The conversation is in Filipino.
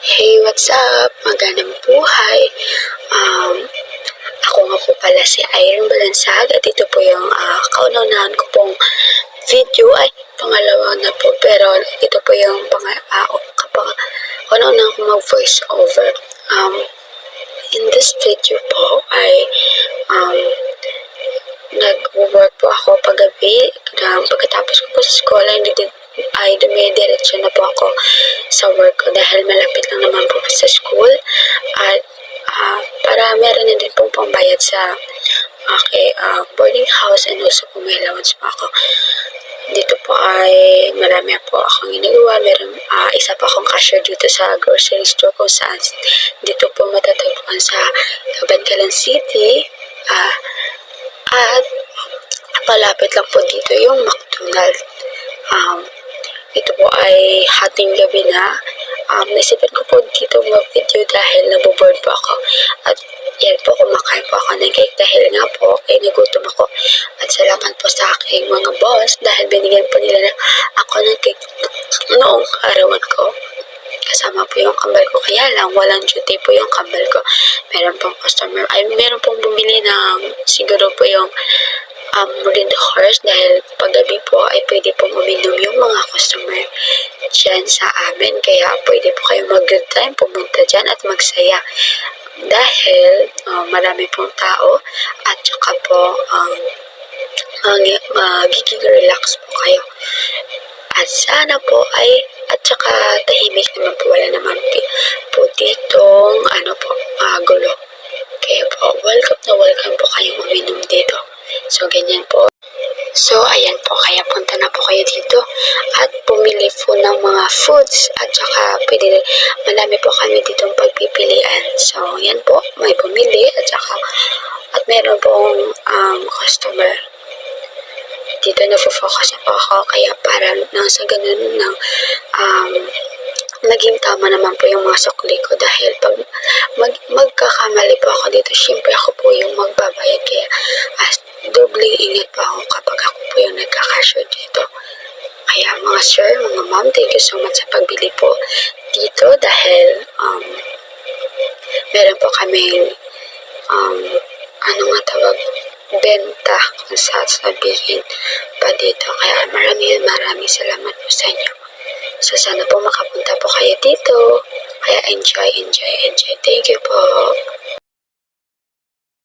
Hey, what's up? Magandang buhay. Um, Ako nga po pala si Irene Balansag at ito po yung kauna-unahan ko pong video. Ay, pangalawa na po. Pero ito po yung kauna-unahan ko mag-voice over. In this video po ay um, nag-work po ako paggabi. Pagkatapos ko po sa school ay dumidiretso na po ako sa work ko dahil malapit lang naman po sa school at para meron na din pong pambayad sa boarding house and also po may allowance po ako. Dito po ay marami po akong ginagawa. Isa pa akong cashier dito sa grocery store kung saan dito po matatagpuan sa Cabancalan City. At palapit lang po dito yung McDonald's. Ito po ay hating gabi na. Naisipan ko po dito mag-video dahil naboboard po ako. At yan po, kumakain po ako ng cake dahil nga po ay nagutom ako. At salamat po sa aking mga boss dahil binigyan po nila ako ng cake noong arawan ko. Kasama po yung kambal ko, kaya lang walang duty po yung kambal ko. Meron pong bumili ng siguro po yung red horse dahil paggabi po ay pwede pong uminom yung mga customer dyan sa amin. Kaya pwede po kayong mag-good time, pumunta dyan at magsaya. Dahil marami pong tao at saka po magiging relax po kayo. At sana po at saka tahimik naman po, wala naman po ditong gulo. Kaya po, welcome po kayong uminom dito. So, ganyan po. So, ayan po, kaya punta na po kayo dito at pumili po ng mga foods at saka marami po kami ditong pagpipilian. So, yan po, may pumili at meron pong customer. Dito na-focus na po ako, kaya para nang sa ganun maging tama naman po yung mga sukli ko dahil pag magkakamali po ako dito, syempre ako po yung magbabayad, kaya doble ingat po ako kapag ako po yung nagka-cashier dito. Kaya mga sir, mga ma'am, thank you so much sa pagbili po dito dahil meron po kaming benta kung sasabihin pa dito. Kaya maraming salamat po sa inyo. So, sana po makapunta po kayo dito. Kaya enjoy. Thank you po.